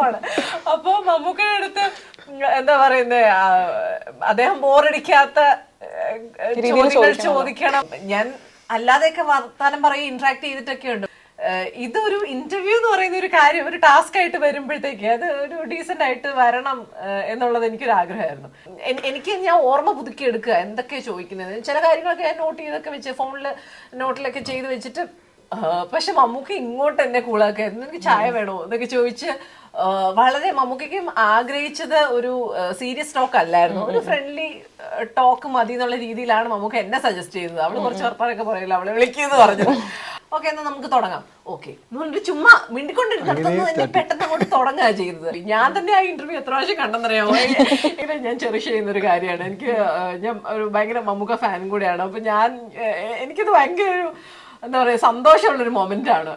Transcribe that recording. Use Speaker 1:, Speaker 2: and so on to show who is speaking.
Speaker 1: സംഭവമാണ്. അപ്പൊ മമ്മൂക്കയുടെ അടുത്ത് എന്താ പറയുന്നത്, അദ്ദേഹം ബോറടിക്കാത്ത ചോദ്യങ്ങൾ ചോദിക്കണം. ഞാൻ അല്ലാതെയൊക്കെ വർത്താനം പറയും, ഇന്ററാക്ട് ചെയ്തിട്ടൊക്കെ ഉണ്ട്. ഇതൊരു ഇന്റർവ്യൂ എന്ന് പറയുന്ന ഒരു കാര്യം, ഒരു ടാസ്ക് ആയിട്ട് വരുമ്പോഴത്തേക്ക് അത് ഒരു ഡീസന്റ് ആയിട്ട് വരണം എന്നുള്ളത് എനിക്കൊരു ആഗ്രഹമായിരുന്നു. എനിക്ക് ഞാൻ ഓർമ്മ പുതുക്കി എടുക്കുക എന്തൊക്കെയാ ചോദിക്കുന്നത്. ചില കാര്യങ്ങളൊക്കെ ഞാൻ നോട്ട് ചെയ്തൊക്കെ വെച്ച് ഫോണിൽ നോട്ടിലൊക്കെ ചെയ്ത് വെച്ചിട്ട്, പക്ഷെ മമ്മൂക്ക ഇങ്ങോട്ട് എന്നെ കൂളാക്കുക, എനിക്ക് ചായ വേണോ എന്നൊക്കെ ചോദിച്ച് വളരെ മമ്മൂക്കും ആഗ്രഹിച്ചത് ഒരു സീരിയസ് ടോക്ക് അല്ലായിരുന്നു, ഒരു ഫ്രണ്ട്ലി ടോക്ക് മതി എന്നുള്ള രീതിയിലാണ് മമ്മൂക്ക എന്നെ സജസ്റ്റ് ചെയ്തത്. അവള് കുറച്ച് വർത്താനൊക്കെ പറയില്ല, അവളെ വിളിക്കുമെന്ന് പറഞ്ഞത്. ഓക്കെ, എന്നാ നമുക്ക് തുടങ്ങാം. ഓക്കെ എന്ന് ചുമ്മാ മിണ്ടിക്കൊണ്ടിരുന്നു പെട്ടെന്ന് അങ്ങോട്ട് തുടങ്ങുക ചെയ്തത്. ഞാൻ തന്നെ ആ ഇന്റർവ്യൂ എത്ര പ്രാവശ്യം കണ്ടെന്നറിയാമോ. ഇത് ഞാൻ ചെറിഷ് ചെയ്യുന്ന ഒരു കാര്യമാണ്. ഞാൻ ഒരു ഭയങ്കര മമ്മൂക്ക ഫാനും കൂടെയാണ്. അപ്പൊ എനിക്കത് ഭയങ്കര ഒരു എന്താ പറയാ സന്തോഷമുള്ളൊരു മൊമെന്റ് ആണ്.